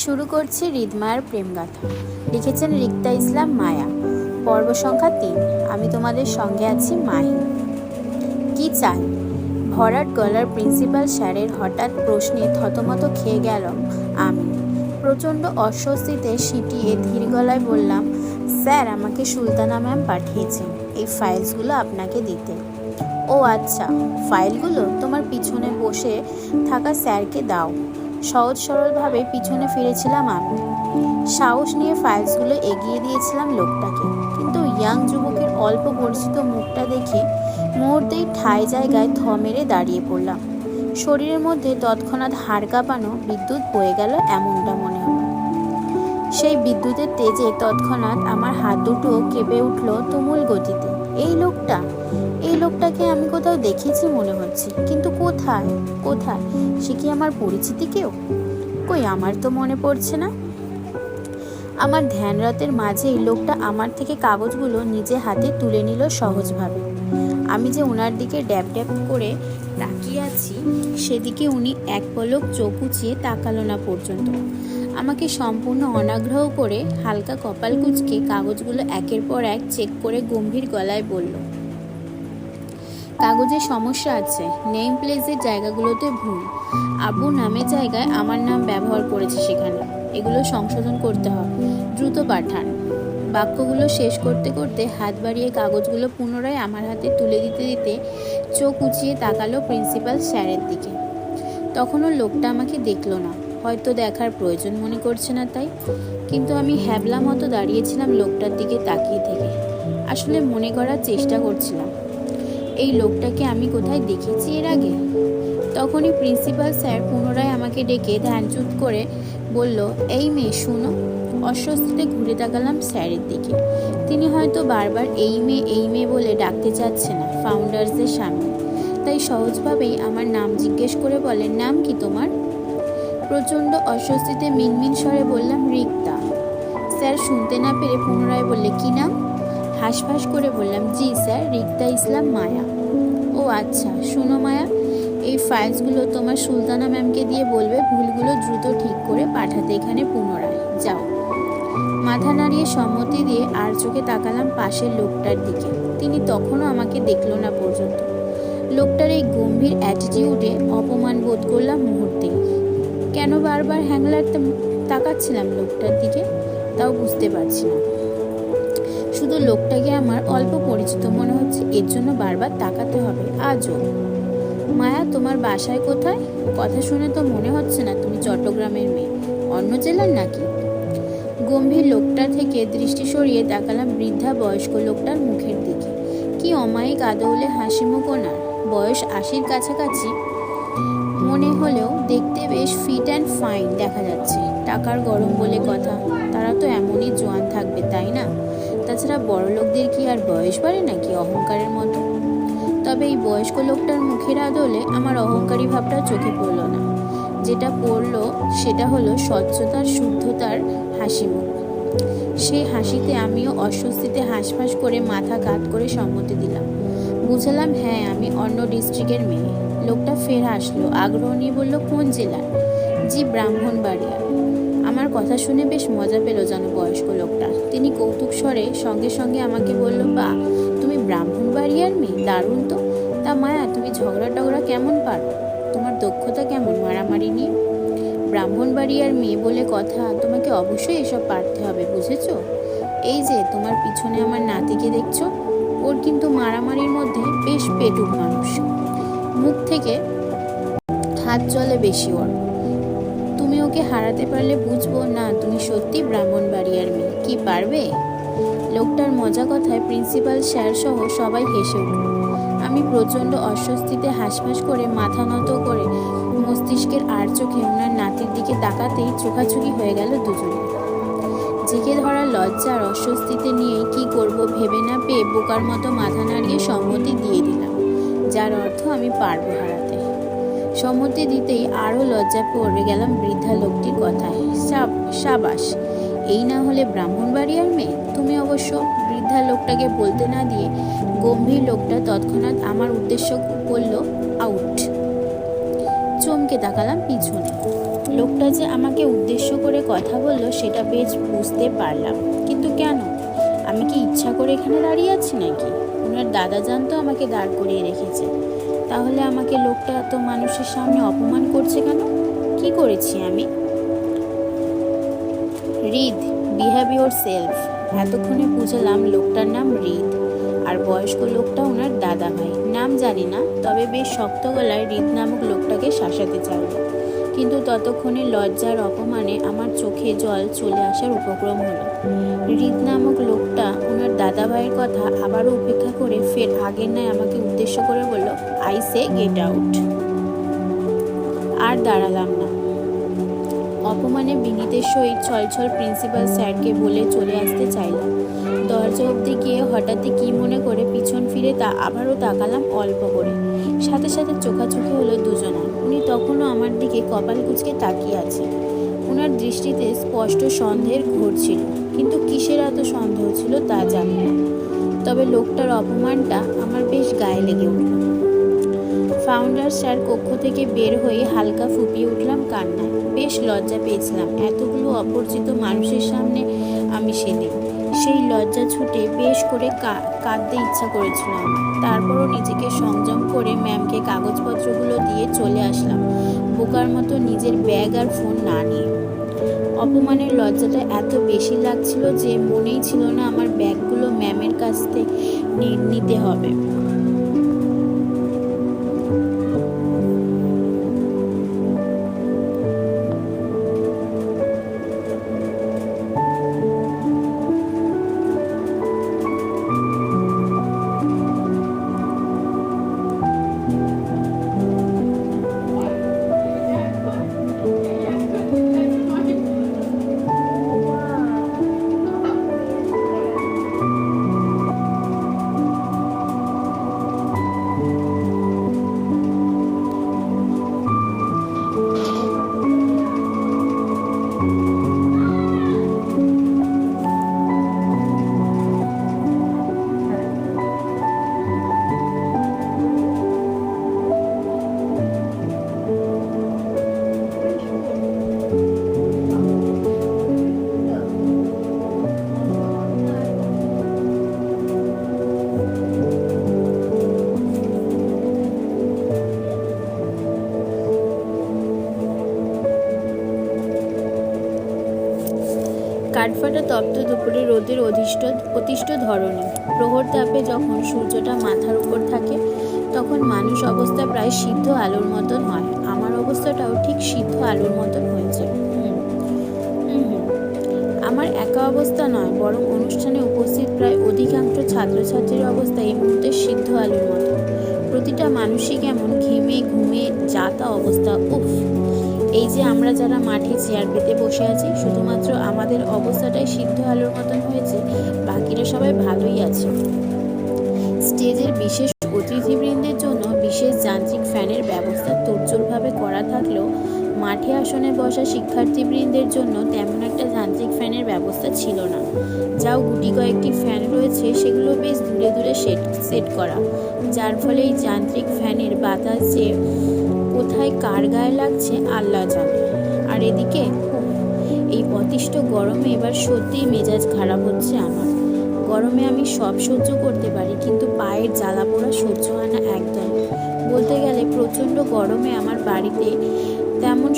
শুরু করছি হৃদমায়ার প্রেমগাথা। লিখেছেন রিক্তা ইসলাম মায়া। পর্ব সংখ্যা ৩। আমি তোমাদের সঙ্গে আছি মাহি। কি চাই? ভরাট গলার প্রিন্সিপাল স্যারের হঠাৎ প্রশ্নে থতমত খেয়ে গেলাম আমি। প্রচণ্ড অস্বস্তিতে সিটিয়ে ধীর গলায় বললাম, স্যার, আমাকে সুলতানা ম্যাম পাঠিয়েছেন এই ফাইলসগুলো আপনাকে দিতে। ও আচ্ছা, ফাইলগুলো তোমার পিছনে বসে থাকা স্যারকে দাও। সহজ সরলভাবে পিছনে ফিরেছিলাম আমি। সাহস নিয়ে ফাইলসগুলো এগিয়ে দিয়েছিলাম লোকটাকে, কিন্তু ইয়াং যুবকের অল্প পরিচিত মুখটা দেখে মুহূর্তেই ঠাই জায়গায় থ মেরে দাঁড়িয়ে পড়লাম। শরীরের মধ্যে তৎক্ষণাৎ হাড় কাঁপানো বিদ্যুৎ বয়ে গেল এমনটা মনে হলো। সেই বিদ্যুতের তেজে তৎক্ষণাৎ আমার হাত দুটো কেঁপে উঠল তুমুল গতিতে। এই লোকটাকে আমি কোথাও দেখেছি মনে হচ্ছে, কিন্তু কোথায় কোথায় সে কি আমার পরিচিতি কেউ? কই, আমার তো মনে পড়ছে না। আমার ধ্যানরতের মাঝেই লোকটা আমার থেকে কাগজগুলো নিজে হাতে তুলে নিল সহজভাবে। আমি যে ওনার দিকে ড্যাব ড্যাব করে তাকিয়ে আছি সেদিকে উনি এক পলক চোখ উঁচিয়ে তাকালো না পর্যন্ত। আমাকে সম্পূর্ণ অনাগ্রহ করে হালকা কপাল কুঁচকে কাগজগুলো একের পর এক চেক করে গম্ভীর গলায় বলল, কাগজে সমস্যা আছে, নেম প্লেসের জায়গাগুলোতে ভুল, আব্বু নামের জায়গায় আমার নাম ব্যবহার করেছে সেখানে, এগুলো সংশোধন করতে হবে, দ্রুত পাঠান। বাক্যগুলো শেষ করতে করতে হাত বাড়িয়ে কাগজগুলো পুনরায় আমার হাতে তুলে দিতে দিতে চোখ উঁচিয়ে তাকালো প্রিন্সিপাল স্যারের দিকে। তখনও লোকটা আমাকে দেখলো না, হয়তো দেখার প্রয়োজন মনে করছে না তাই। কিন্তু আমি হ্যাবলা মতো দাঁড়িয়েছিলাম লোকটার দিকে তাকিয়ে থেকে। আসলে মনে করার চেষ্টা করছিলাম এই লোকটাকে আমি কোথায় দেখেছি এর আগে। তখনই প্রিন্সিপাল স্যার পুনরায় আমাকে ডেকে ধ্যানচ্যুত করে বলল, এই মেয়ে শুনো। অস্বস্তিতে ঘুরে তাকালাম স্যারের দিকে। তিনি হয়তো বারবার এই মেয়ে বলে ডাকতে চাচ্ছে না ফাউন্ডার্সদের সামনে, তাই সহজভাবেই আমার নাম জিজ্ঞেস করে বলেন, নাম কি তোমার? প্রচণ্ড অস্বস্তিতে মিনমিন স্বরে বললাম, রিক্তা। স্যার শুনতে না পেরে পুনরায় বললে, কি নাম? হাঁসফাঁস করে বললাম, জি স্যার, রিক্তা ইসলাম মায়া। ও আচ্ছা, শোনো মায়া, এই ফাইলসগুলো তোমার সুলতানা ম্যামকে দিয়ে বলবে ভুলগুলো দ্রুত ঠিক করে পাঠাতে এখানে পুনরায়। যাও। মাথা নাড়িয়ে সম্মতি দিয়ে আর চোখে তাকালাম পাশের লোকটার দিকে। তিনি তখনও আমাকে দেখল না পর্যন্ত। লোকটার এই গম্ভীর অ্যাটিটিউডে অপমান বোধ করলাম মুহূর্তেই। কেন বারবার হ্যাংলার তাকাচ্ছিলাম লোকটার দিকে তাও বুঝতে পারছি না। শুধু লোকটাকে আমার অল্প পরিচিত মনে হচ্ছে, এর জন্য বারবার তাকাতে হবে আজও। মায়া, তোমার বাসায় কোথায়? কথা শুনে তো মনে হচ্ছে না তুমি চট্টগ্রামের মেয়ে, অন্য জেলার নাকি? গম্ভীর লোকটা থেকে দৃষ্টি সরিয়ে তাকালাম বৃদ্ধা বয়স্ক লোকটার মুখের দিকে। কি অমায়িক আদৌলে হাসি মুখ ওনার। বয়স ৮০-র কাছাকাছি মনে হলেও দেখতে বেশ ফিট অ্যান্ড ফাইন দেখা যাচ্ছে। টাকার গরম বলে কথা, তারা তো এমনই জোয়ান থাকবে তাই না? তাছাড়া বড় লোকদের কি আর বয়স বাড়ে নাকি অহংকারের মতো? তবে এই বয়স্ক লোকটার মুখের আদলে আমার অহংকারী ভাবটা চোখে পড়ল না। যেটা পড়ল সেটা হলো স্বচ্ছতার, শুদ্ধতার হাসি মুখ। সেই হাসিতে আমিও অস্বস্তিতে হাঁসফাঁস করে মাথা কাত করে সম্মতি দিলাম। বুঝালাম, হ্যাঁ, আমি অন্য ডিস্ট্রিক্টের মেয়ে। লোকটা ফের হাসলো, আগ্রহ নিয়ে বলল, কোন জেলার? জি, ব্রাহ্মণবাড়িয়া। আমার কথা শুনে বেশ মজা পেল যেন বয়স্ক লোকটা। তিনি কৌতুক স্বরে সঙ্গে সঙ্গে আমাকে বলল, বা, তুমি ব্রাহ্মণবাড়িয়ার মেয়ে, দারুণ তো। তা মায়া, তুমি ঝগড়া টগড়া কেমন পারো? তোমার দক্ষতা কেমন মারামারি নিয়ে? ব্রাহ্মণবাড়িয়ার মেয়ে বলে কথা, তোমাকে অবশ্যই এসব পারতে হবে, বুঝেছো? এই যে তোমার পিছনে আমার নাতিকে দেখছো, ওর কিন্তু মারামারির মধ্যে বেশ পেটুক মানুষ, মুখ থেকে হাত চলে বেশি ওর। তুমি ওকে হারাতে পারলে বুঝবো না তুমি সত্যি ব্রাহ্মণবাড়িয়ার মেয়ে। কি পারবে? লোকটার মজা কথায় প্রিন্সিপাল স্যার সহ সবাই হেসে উঠল। আমি প্রচণ্ড অস্বস্তিতে হাঁসফাঁস করে মাথা নত করে মস্তিষ্কের আর চোখে ওনার নাতির দিকে তাকাতেই চোখাচোখি হয়ে গেল দুজনে। জেগে ধরা লজ্জা আর অস্বস্তিতে নিয়ে কি করব ভেবে না পেয়ে বোকার মতো মাথা নাড়িয়ে সম্মতি দিয়ে দিলাম, যার অর্থ আমি পারবো হারাতে। সম্মতি দিতেই আরও লজ্জায় পড়ে গেলাম বৃদ্ধা লোকটির কথায়। সাবাস, এই না হলে ব্রাহ্মণবাড়িয়ার মেয়ে? তুমি অবশ্য। বৃদ্ধা লোকটাকে বলতে না দিয়ে গম্ভীর লোকটা তৎক্ষণাৎ আমার উদ্দেশ্য বলল, আউট। চমকে তাকালাম পিছনে। লোকটা যে আমাকে উদ্দেশ্য করে কথা বললো সেটা বেশ বুঝতে পারলাম, কিন্তু কেন? আমি কি ইচ্ছা করে এখানে দাঁড়িয়ে আছি নাকি? ওনার দাদা জানতো আমাকে দাঁড় করিয়ে রেখেছে, তাহলে আমাকে লোকটা এত মানুষের সামনে অপমান করছে কেন? কি করেছি আমি? হৃদ, বিহেভ ইউর সেলফ। এতক্ষণে বুঝলাম লোকটার নাম হৃদ, আর বয়স্ক লোকটা ওনার দাদা ভাই। নাম জানি না, তবে বেশ শক্ত গলায় হৃদ নামক লোকটাকে শাসাতে চাইল, কিন্তু ততক্ষণে লজ্জার অপমানে আমার চোখে জল চলে আসার উপক্রম হলো। হৃদ নামক লোকটা ওনার দাদা ভাইয়ের কথা আবারও উপেক্ষা করে ফের আগের ন্যায় আমাকে উদ্দেশ্য করে বলল, আই সে গেট আউট। আর দাঁড়ালাম না। অপমানে বিনীতের সহিত ছলছল প্রিন্সিপাল স্যারকে বলে চলে আসতে চাইলাম। দরজা অবধি গিয়ে হঠাৎই কি মনে করে পিছন ফিরে আবারও তাকালাম অল্প করে। সাথে সাথে চোখাচোখি হলো দুজনার। উনি তখনও আমার দিকে কপাল কুঁচকে তাকিয়ে আছে। ওনার দৃষ্টিতে স্পষ্ট সন্দেহের ঘোর ছিল, কিন্তু কিসের এত সন্দেহ ছিল তা জানি না। তবে লোকটার অপমানটা আমার বেশ গায়ে লেগে উঠল। ফাউন্ডার স্যার কক্ষ থেকে বের হয়ে হালকা ফুপিয়ে উঠলাম কান্নায়। বেশ লজ্জা পেয়েছিলাম এতগুলো অপরিচিত মানুষের সামনে আমি সেদিন। সেই লজ্জা ছুটে বেশ করে কাঁদতে ইচ্ছা করেছিল আমার। তারপরও নিজেকে সংযম করে ম্যামকে কাগজপত্রগুলো দিয়ে চলে আসলাম, বোকার মতো নিজের ব্যাগ আর ফোন না নিয়ে। অপমানের লজ্জাটা এত বেশি লাগছিল যে মনেই ছিল না আমার ব্যাগগুলো ম্যামের কাছ থেকে নিতে হবে। কাঠফাটা তপ্ত দুপুরে রোদের অতিষ্ঠ ধরণী প্রহর তাপে যখন সূর্যটা মাথার উপর থাকে তখন মানুষ অবস্থা প্রায় সিদ্ধ আলুর মতন হয়। আমার অবস্থাটাও ঠিক সিদ্ধ আলুর মতন হয়েছে। আমার একা অবস্থা নয়, বরং অনুষ্ঠানে উপস্থিত প্রায় অধিকাংশ ছাত্রছাত্রীর অবস্থা এই মুহূর্তে সিদ্ধ আলুর মতো। প্রতিটা মানুষই কেমন ঘেমে ঘুমে যাতা অবস্থা। উফ, এই যে আমরা যারা মাঠে চেয়ার পেতে বসে আছি, শুধুমাত্র আমাদের অবস্থাটাই সিদ্ধ আলুর মতন হয়েছে, বাকিরা সবাই ভালোই আছে। স্টেজের বিশেষ অতিথিবৃন্দের জন্য বিশেষ যান্ত্রিক ফ্যানের ব্যবস্থা তোড়জোড়ভাবে করা থাকলেও মাঠে আসনে বসা শিক্ষার্থীবৃন্দের জন্য তেমন একটা যান্ত্রিক ফ্যানের ব্যবস্থা ছিল না। যাও গুটি কয়েকটি ফ্যান রয়েছে, সেগুলো বেশ দূরে দূরে সেট করা, যার ফলে এই যান্ত্রিক ফ্যানের বাতাস যে কোথায় কার গায়ে লাগছে আল্লাহ জানে। আর এদিকে এই অতিষ্ঠ গরমে এবার সত্যিই মেজাজ খারাপ হচ্ছে আমার। গরমে আমি সব সহ্য করতে পারি, কিন্তু পায়ের জ্বালা পোড়া সহ্য হয় না একদম। বলতে গেলে প্রচণ্ড গরমে আমার বাড়িতে তেমন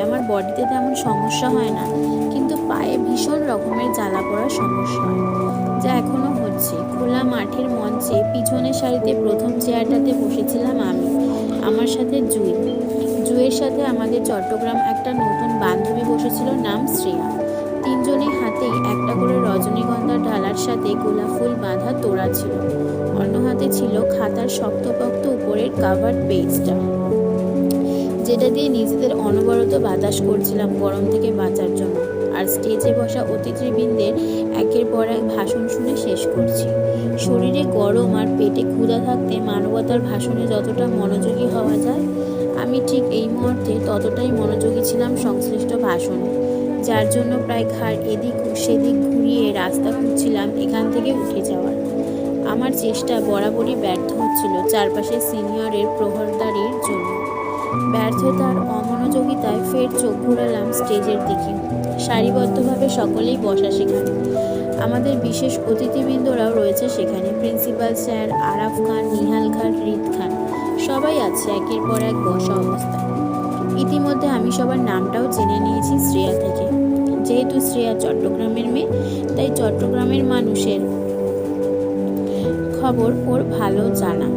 আমার বডিতে তেমন সমস্যা হয় না, কিন্তু পায়ে ভীষণ রকমের জ্বালা পোড়ার সমস্যা হয়, যা এখনো হচ্ছে। খোলা মাঠের মঞ্চে পিছনের সারিতে প্রথম চেয়ারটাতে বসেছিলাম আমি, আমার সাথে জুয়ের সাথে আমাদের চট্টগ্রাম একটা নতুন বান্ধবী বসেছিল, নাম শ্রেয়া। তিনজনের হাতেই একটা করে রজনীগন্ধার ডালার সাথে গোলাপ ফুল বাঁধা তোড়া ছিল। অন্য হাতে ছিল খাতার শক্তপোক্ত উপরের কাভার পেজটা, যেটা দিয়ে নিজেদের অনবরত বাতাস করছিলাম গরম থেকে বাঁচার জন্য। আর স্টেজে বসা অতিথিবৃন্দের একের পর এক ভাষণ শুনে শেষ করছি। শরীরে গরম আর পেটে ক্ষুধা থাকতে মানবতার ভাষণে যতটা মনোযোগী হওয়া যায়, আমি ঠিক এই মুহূর্তে ততটাই মনোযোগী ছিলাম সংশ্লিষ্ট ভাষণে, যার জন্য প্রায় ঘাড় এদিক সেদিক ঘুরিয়ে রাস্তা খুঁজছিলাম এখান থেকে উঠে যাওয়ার। আমার চেষ্টা বরাবরই ব্যর্থ হচ্ছিল চারপাশে সিনিয়রের প্রহরদারির জন্য। ব্যর্থতার অমনোযোগিতায় ফের চোখ ঘুরালাম স্টেজের দিকে। সারিবদ্ধভাবে সকলেই বসা সেখানে। আমাদের বিশেষ অতিথিবৃন্দরাও রয়েছে সেখানে। প্রিন্সিপাল স্যার, আরাফ খান, নিহাল খান, রিত খান, সবাই আছে একের পর এক বসা অবস্থায়। ইতিমধ্যে আমি সবার নামটাও জেনে নিয়েছি শ্রেয়া থেকে। যেহেতু শ্রেয়া চট্টগ্রামের মেয়ে, তাই চট্টগ্রামের মানুষের খবর ওর ভালো জানা।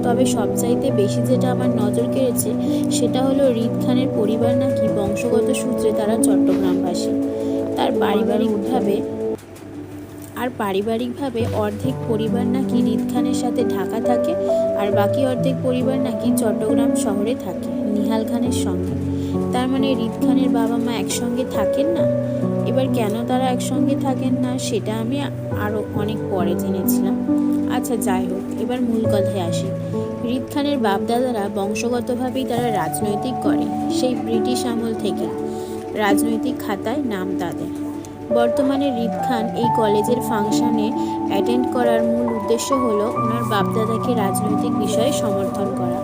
তবে সবচাইতে বেশি যেটা আমার নজর কেড়েছে সেটা হলো রিত খানের পরিবার নাকি বংশগত সূত্রে তারা চট্টগ্রামবাসী। পারিবারিকভাবে অর্ধেক পরিবার নাকি রিত খানের সাথে ঢাকা থাকে, আর বাকি অর্ধেক পরিবার নাকি চট্টগ্রাম শহরে থাকে নিহাল খানের সঙ্গে। তার মানে রিত খানের বাবা মা একসঙ্গে থাকেন না। এবার কেন তারা একসঙ্গে থাকেন না সেটা আমি আরও অনেক পরে জেনেছিলাম। আচ্ছা, যাই হোক, এবার মূল কথায় আসি। রিত খানের বাপদাদারা বংশগতভাবেই তারা রাজনৈতিক করে, সেই ব্রিটিশ আমল থেকে রাজনৈতিক খাতায় নাম তাদের। বর্তমানে রিত খান এই কলেজের ফাংশনে অ্যাটেন্ড করার মূল উদ্দেশ্য হলো ওনার বাপদাদাকে রাজনৈতিক বিষয়ে সমর্থন করা।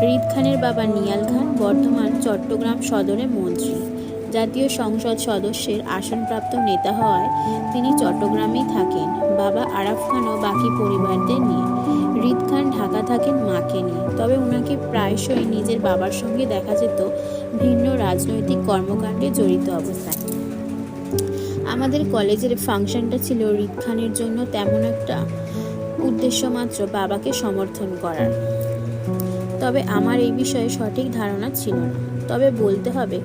রিত খানের বাবা নিয়াল খান বর্তমান চট্টগ্রাম সদরে মন্ত্রী। জাতীয় সংসদ সদস্যের আসনপ্রাপ্ত নেতা হওয়ায় তিনি চট্টগ্রামেই থাকেন, বাবা আরাফ খানও বাকি পরিবারদের নিয়ে। রিত খান ঢাকা থাকেন মাকে নিয়ে। তবে ওনাকে প্রায়শই নিজের বাবার সঙ্গে দেখা যেত ভিন্ন রাজনৈতিক কর্মকাণ্ডে জড়িত অবস্থায়। আমাদের কলেজের ফাংশনটা ছিল রিত খানের জন্য তেমন একটা উদ্দেশ্য মাত্র বাবাকে সমর্থন করার। তবে আমার এই বিষয়ে সঠিক ধারণা ছিল না। তবে বলতে হবে,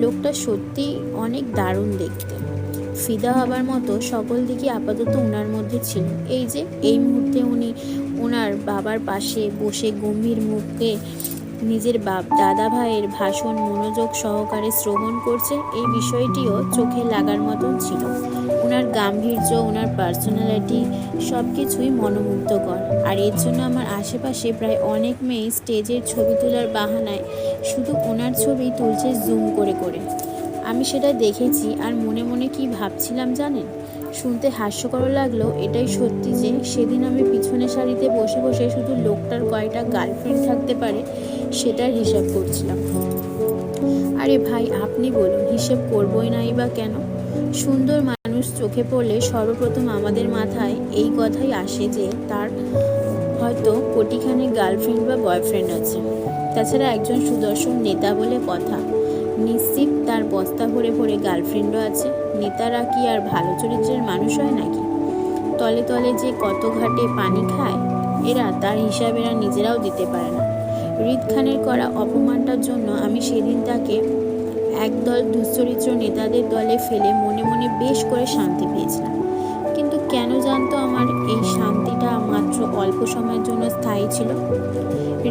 লোকটা সত্যি অনেক দারুণ দেখতে। ফিদা হবার মতো সকল দিকে আপাতত ওনার মধ্যে ছিল। এই যে এই মুহূর্তে উনি ওনার বাবার পাশে বসে গম্ভীর মুখে নিজের দাদা ভাইয়ের ভাষণ মনোযোগ সহকারে শ্রবণ করছে, এই বিষয়টিও চোখে লাগার মতন ছিল। ওনার গাম্ভীর্য, ওনার পার্সোনালিটি সব কিছুই মনোমুগ্ধকর। আর এর জন্য আমার আশেপাশে প্রায় অনেক মেয়ে স্টেজের ছবি তোলার বাহানায় শুধু ওনার ছবি তুলছে জুম করে করে। আমি সেটা দেখেছি আর মনে মনে কি ভাবছিলাম জানেন? শুনতে হাস্যকর লাগলো এটাই সত্যি যে সেদিন আমি পিছনের সারিতে বসে বসে শুধু লোকটার কয়টা গার্লফ্রেন্ড থাকতে পারে সেটার হিসাব করছিলাম। আরে ভাই, আপনি বলুন, হিসেব করবই নাই বা কেন? সুন্দর মানুষ চোখে পড়লে সর্বপ্রথম আমাদের মাথায় এই কথাই আসে যে তার হয়তো কোটিখানে গার্লফ্রেন্ড বা বয়ফ্রেন্ড আছে। তাছাড়া একজন সুদর্শন নেতা বলে কথা, নিশ্চিত তার বস্তা ভরে ভরে গার্লফ্রেন্ডও আছে। নেতারা কি আর ভালো চরিত্রের মানুষ হয় নাকি? তলে তলে যে কত ঘাটে পানি খায় এরা, তার হিসাব এরা নিজেরাও দিতে পারে না। রিত খানের করা অপমানটার জন্য আমি সেদিন তাকে একদল দুশ্চরিত্র নেতাদের দলে ফেলে মনে মনে বেশ করে শান্তি পেয়েছিলাম। কিন্তু কেন জানতো আমার এই শান্তিটা মাত্র অল্প সময়ের জন্য স্থায়ী ছিল?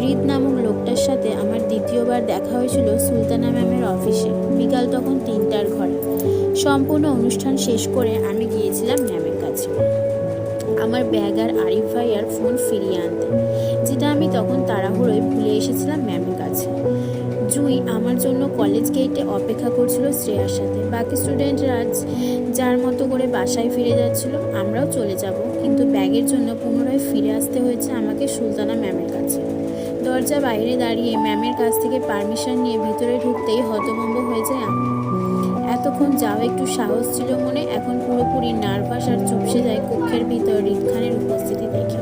রিত নামক লোকটার সাথে আমার দ্বিতীয়বার দেখা হয়েছিল সুলতানা ম্যামের অফিসে। বিকাল তখন 3টার ঘরে। সম্পূর্ণ অনুষ্ঠান শেষ করে আমি গিয়েছিলাম ম্যামের কাছে আমার ব্যাগ আর আরিফ ভাইয়ার ফোন ফিরিয়ে আনতে, যেটা আমি তখন তাড়াহুড়োয় ভুলে এসেছিলাম ম্যামের কাছে। জুই আমার জন্য কলেজ গেটে অপেক্ষা করছিল শ্রেয়ার সাথে। বাকি স্টুডেন্টরা যার মতো করে বাসায় ফিরে যাচ্ছিল, আমরাও চলে যাব। কিন্তু ব্যাগের জন্য পুনরায় ফিরে আসতে হয়েছে আমাকে সুলতানা ম্যামের কাছে। দরজা বাইরে দাঁড়িয়ে ম্যামের কাছ থেকে পারমিশন নিয়ে ভিতরে ঢুকতেই হতভম্ব হয়ে যায় আমি। এতক্ষণ যাও একটু সাহস ছিল মনে, এখন পুরোপুরি নার্ভাস আর চুপসে যায় কক্ষের ভিতর রিত খানের উপস্থিতি দেখে।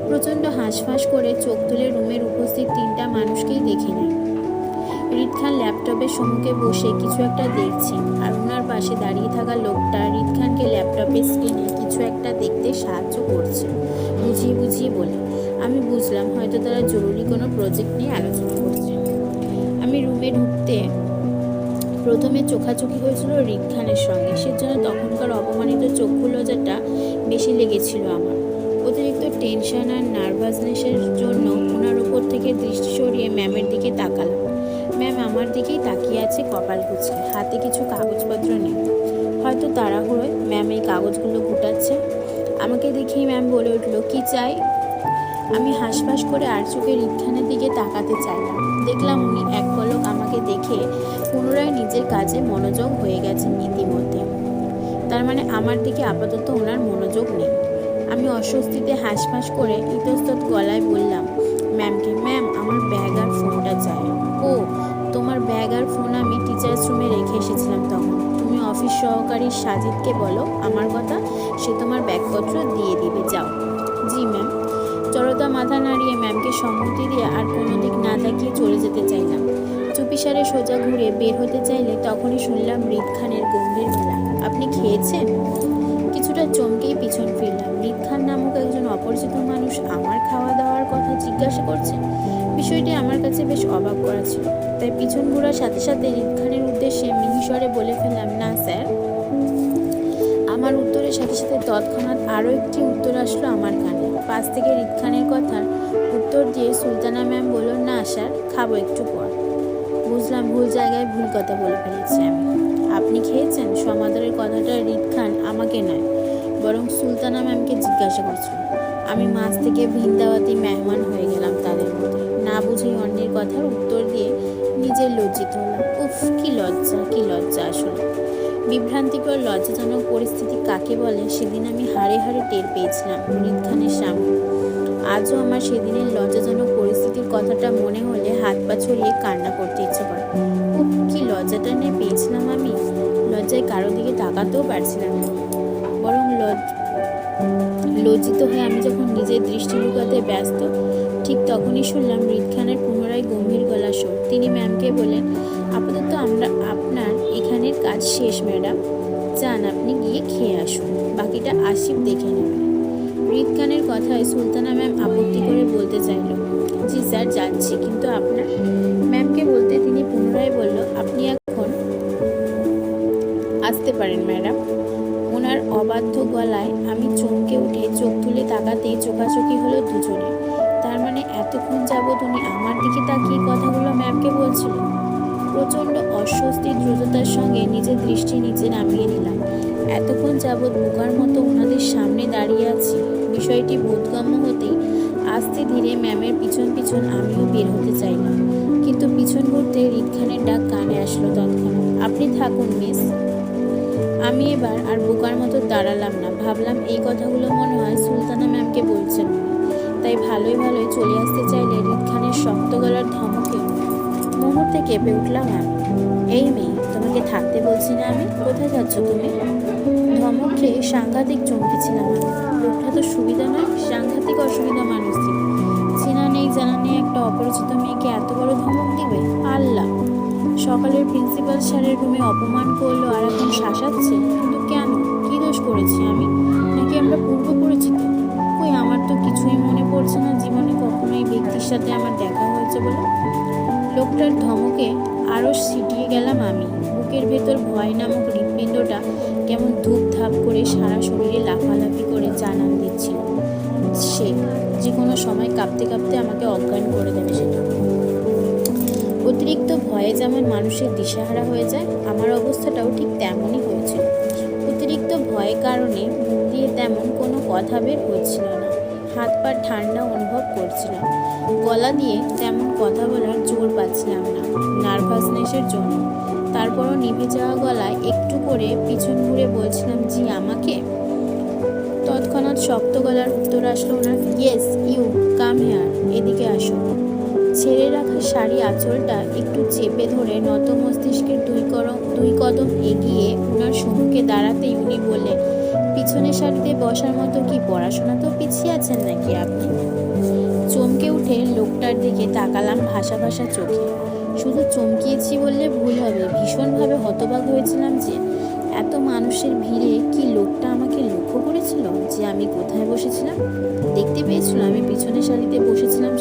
প্রচণ্ড হাঁসফাঁস করে চোখ তুলে রুমের উপস্থিত 3টা মানুষকেই দেখে নেয়। রিত খান ল্যাপটপের সম্মুখে বসে কিছু একটা দেখছেন, আর ওনার পাশে দাঁড়িয়ে থাকা লোকটা রিত খানকে ল্যাপটপের স্ক্রিনে কিছু একটা দেখতে সাহায্য করছে, বুঝিয়ে বুঝিয়ে বলে। আমি বুঝলাম হয়তো তারা জরুরি কোনো প্রজেক্ট নিয়ে আলোচনা করছে। আমি রুমে ঢুকতে প্রথমে চোখাচোখি হয়েছিল রিত খানের সঙ্গে, সেজন্য তখনকার অপমানিত চক্ষু লজ্জাটা বেশি লেগেছিল আমার। অতিরিক্ত টেনশন আর নার্ভাসনেসের জন্য ওনার উপর থেকে দৃষ্টি সরিয়ে ম্যামের দিকে তাকালাম। ম্যাম আমার দিকেই তাকিয়ে আছে কপাল কুঁচকে, হাতে কিছু কাগজপত্র নেই। হয়তো তাড়াহুড়োয় ম্যাম এই কাগজগুলো গুটাচ্ছে। আমাকে দেখেই ম্যাম বলে উঠলো, কি চাই? আমি হাঁসফাঁস করে আর চোখে রিত খানের দিকে তাকাতে চাইলাম। দেখলাম উনি এক পলক আমাকে দেখে পুনরায় নিজের কাজে মনোযোগ হয়ে গেছেন ইতিমধ্যে। তার মানে আমার দিকে আপাতত ওনার মনোযোগ নেই। আমি অস্বস্তিতে হাঁসফাঁস করে ইতস্তত গলায় বললাম ম্যামকে, ম্যাম আমার ব্যাগ আর ফোনটা চাই। ও, তোমার ব্যাগ আর ফোন আমি টিচার্স রুমে রেখে এসেছিলাম তখন। তুমি অফিস সহকারী সাজিদকে বলো আমার কথা, সে তোমার ব্যাগপত্র দিয়ে দিবে, যাও। জি ম্যাম। জড়তা মাথা নাড়িয়ে ম্যামকে সম্মতি দিয়ে আর কোনো দিক না তাকিয়ে চলে যেতে চাইলাম। চুপিসারে সোজা ঘুরে বের হতে চাইলে তখনই শুনলাম হৃদ খানের গম্ভীর গলা, আপনি খেয়েছেন? কিছুটা চমকেই পিছন ফিরলাম। হৃদ খান নামক একজন অপরিচিত মানুষ আমার খাওয়া দাওয়ার কথা জিজ্ঞাসা করছেন। বিষয়টি আমার কাছে বেশ অবাক করা ছিল, তাই পিছন ঘোরার সাথে সাথে হৃদ খানের উদ্দেশ্যে মিহিস্বরে বলে ফেললাম, না স্যার। আমার উত্তরের সাথে সাথে তৎক্ষণাৎ আরও একটি উত্তর আসলো আমার কানে। পাশ থেকে হৃদ খানের কথার উত্তর দিয়ে সুলতানা ম্যাম বলল, না স্যার, খাবো একটু পর। বুঝলাম ভুল জায়গায় ভুল কথা বলে ফেলেছি আমি। আপনি খেয়েছেন? সমাদরের কথাটা হৃদ খান আমাকে নয়, বরং সুলতানা ম্যামকে জিজ্ঞাসা করছিল। আমি মাঝ থেকে ভিন্দাওয়াতি মেহমান হয়ে গেলাম তাদের মধ্যে। না বুঝেই অন্যের কথার উত্তর দিয়ে নিজের লজ্জিত হলাম। উফ, কি লজ্জা, কি লজ্জা আসলে। বিভ্রান্তিকর লজ্জাজনক পরিস্থিতি কাকে বলে সেদিন আমি হাড়ে হাড়ে টের পেয়েছিলাম হৃদ খানের সামনে। আজও আমার সেদিনের লজ্জাজনক পরিস্থিতির কথাটা মনে হলে হাত পা ছড়িয়ে কান্না করতে ইচ্ছে করে। উফ, কি লজ্জাটা নিয়ে পেয়েছিলাম আমি। লজ্জায় কারো দিকে তাকাতেও পারছিলাম না, বরং লজ্জিত হয়ে আমি যখন নিজের দৃষ্টি লুকাতে ব্যস্ত, ঠিক তখনই শুনলাম হৃদ খানের পুনরায় গম্ভীর গলা স্বর। তিনি ম্যামকে বলেন, আপাতত আপনার এখানের কাজ শেষ ম্যাডাম, যান আপনি গিয়ে খেয়ে আসুন, বাকিটা আসিফ দেখে নেবেন। হৃদ খানের কথায় সুলতানা ম্যাম আপত্তি করে বলতে চাইল, জি স্যার যাচ্ছি, কিন্তু আপনার। ম্যামকে বলতে তিনি পুনরায় বলল, আপনি এখন আসতে পারেন ম্যাডাম। ওনার অবাধ্য গলায় আমি চমকে উঠে চোখ তুলে তাকাতেই চোখাচোখি হলো দুজনে। তার মানে এতক্ষণ যাবৎ উনি আমার দিকে তাকিয়ে কথাগুলো ম্যামকে বলছিল। প্রচণ্ড অস্বস্তির দ্রুততার সঙ্গে নিজের দৃষ্টি নিচে নামিয়ে নিলাম। এতক্ষণ যাবৎ বোকার মতো ওনাদের সামনে দাঁড়িয়ে আছি। বিষয়টি বোধগম্য হতেই আস্তে ধীরে ম্যামের পিছন পিছন আমিও বের হতে চাইলাম, কিন্তু পিছন ঘুরতে হৃদ খানের ডাক কানে আসলো তৎক্ষণাৎ, আপনি থাকুন মিস। আমি এবার আর বোকার মতো দাঁড়ালাম না। ভাবলাম এই কথাগুলো মনে হয় সুলতানা ম্যামকে বলছেন, তাই ভালোই ভালোই চলে আসতে চাইলে হৃদ খানের শক্ত গলার ধমকে মুহূর্তে কেঁপে উঠলাম আমি। এই মেয়ে, তোমাকে থাকতে বলছি না আমি, কোথায় যাচ্ছ তুমি? ধমক খেয়ে সাংঘাতিক চমকেছিলাম আমি। লোকটা তো সুবিধা নয়, সাংঘাতিক অসুবিধা মানুষ ছিল। চেনা নেই জানা নেই একটা অপরিচিত মেয়েকে এত বড় ধমক দিবে? আল্লাহ! সকালের প্রিন্সিপাল স্যারের রুমে অপমান করলো আর এখন শাসাচ্ছে, কিন্তু কেন? কি দোষ করেছি আমি? নাকি আমরা পূর্ব পরিচিত? কই, আমার তো কিছুই মনে পড়ছে না জীবনে কখনো এই ব্যক্তির সাথে আমার দেখা হয়েছে বলে। লোকটার ধমকে আরও সিটিয়ে গেলাম আমি। বুকের ভেতর ভয় নামক হৃৎপিণ্ডটা কেমন ধূপ ধাপ করে সারা শরীরে লাফালাফি করে জানান দিচ্ছিল সে যে কোনো সময় কাঁপতে কাঁপতে আমাকে অজ্ঞান করে দেবে সেটা। অতিরিক্ত ভয়ে যেমন মানুষের দিশেহারা হয়ে যায়, আমার অবস্থাটাও ঠিক তেমনই হয়েছিল। অতিরিক্ত ভয়ের কারণে মুখ দিয়ে তেমন কোনো কথা বের হচ্ছিল না। হাত পা ঠান্ডা অনুভব করছিলাম, গলা দিয়ে তেমন কথা বলার জোর পাচ্ছিলাম না নার্ভাসনেসের জন্য। তারপরও নিভে যাওয়া গলায় একটু করে পিছন ঘুরে বলছিলাম, জি আমাকে। তৎক্ষণাৎ শক্ত গলার উত্তর আসলো ওনার, ইয়েস ইউ, কাম হেয়ার, এদিকে আসো। ছেড়ে রাখা শাড়ি আঁচলটা একটু চেপে ধরে নত মস্তিষ্কের দুই কদম এগিয়ে ওনার সম্মুখে দাঁড়াতেই উনি বললেন, পিছনের সারিতে বসার মতো কি পড়াশোনা তো পিছিয়ে আছেন নাকি আপনি? চমকে উঠে লোকটার দিকে তাকালাম ভাসা ভাসা চোখে। শুধু চমকিয়েছি বললে ভুল হবে, ভীষণভাবে হতবাক হয়েছিলাম যে এত মানুষের ভিড়ে কি লোকটা আমাকে লক্ষ্য করেছিল, যে আমি কোথায় বসেছিলাম। দেখতে পেয়েছিল আমি পিছনের সারিতে বসেছিলাম।